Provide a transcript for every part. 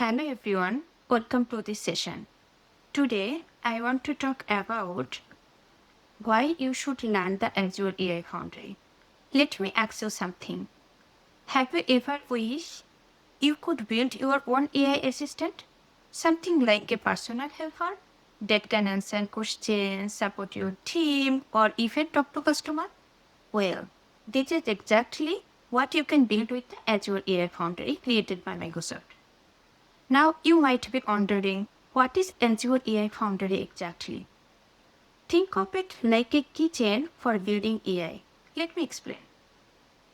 Hello everyone, welcome to this session. Today I want to talk about why you should learn the Azure AI Foundry. Let me ask you something. Have you ever wished you could build your own AI assistant? Something like a personal helper that can answer questions, support your team, or even talk to customer? Well, this is exactly what you can build with the Azure AI Foundry created by Microsoft. Now you might be wondering, what is Azure AI Foundry exactly? Think of it like a kitchen for building AI. Let me explain.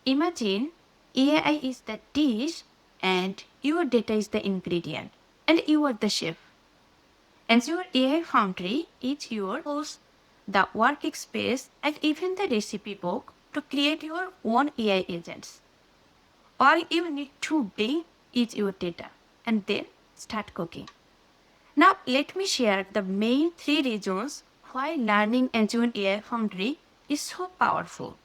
Imagine AI is the dish and your data is the ingredient and you are the chef. Azure AI Foundry is your host, the workspace and even the recipe book to create your own AI agents. All you need to bring is your data and then start cooking. Now, let me share the main three reasons why learning Azure AI Foundry is so powerful.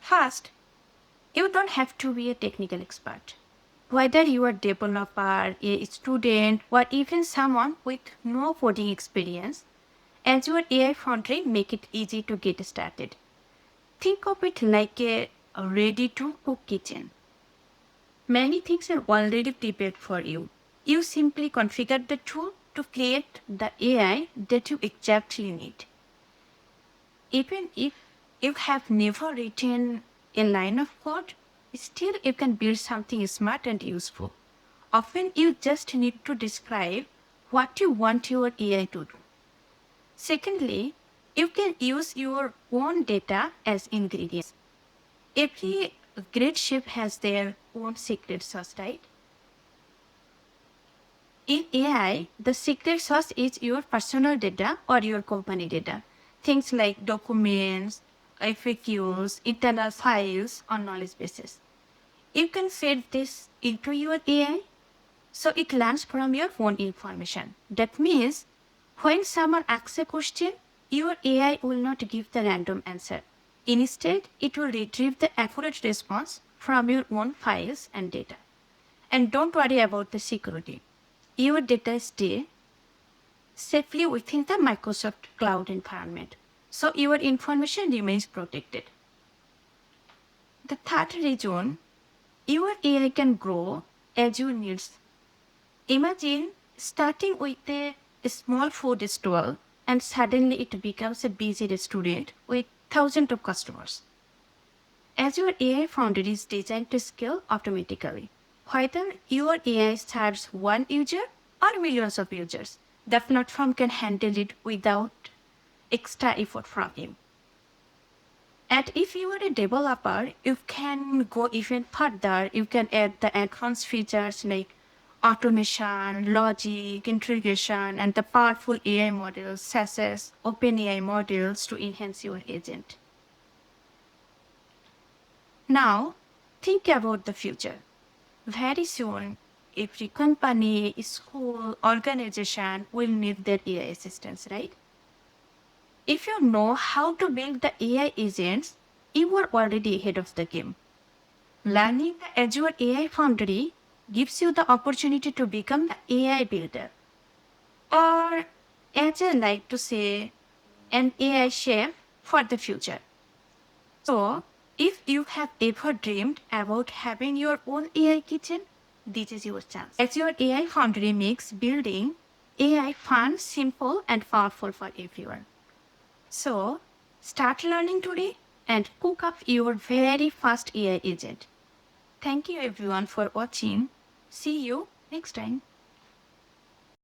First, you don't have to be a technical expert. Whether you are a developer, a student, or even someone with no coding experience, Azure AI Foundry make it easy to get started. Think of it like a ready-to-cook kitchen. Many things are already prepared for you. You simply configure the tool to create the AI that you exactly need. Even if you have never written a line of code, still you can build something smart and useful. Often you just need to describe what you want your AI to do. Secondly, you can use your own data as ingredients. Every great chef has their own secret sauce, right? In AI, the secret sauce is your personal data or your company data. Things like documents, FAQs, internal files, or knowledge bases. You can feed this into your AI so it learns from your own information. That means when someone asks a question, your AI will not give the random answer. Instead, it will retrieve the accurate response from your own files and data. And don't worry about the security. Your data stays safely within the Microsoft cloud environment, so your information remains protected. The third reason, your AI can grow as you need. Imagine starting with a small food stall and suddenly it becomes a busy restaurant with thousands of customers. As your AI Foundry is designed to scale automatically, whether your AI serves one user or millions of users, the platform can handle it without extra effort from you. And if you are a developer, you can go even further. You can add the advanced features like automation, logic, integration, and the powerful AI models such as OpenAI models to enhance your agent. Now, think about the future. Very soon, every company, school, organization will need their AI assistants, right? If you know how to build the AI agents, you are already ahead of the game. Learning the Azure AI Foundry gives you the opportunity to become the AI builder, or as I like to say, an AI chef for the future. So, if you have ever dreamed about having your own AI kitchen, this is your chance. Azure AI Foundry makes building AI fun, simple, and powerful for everyone. So, start learning today and cook up your very first AI agent. Thank you everyone for watching. See you next time.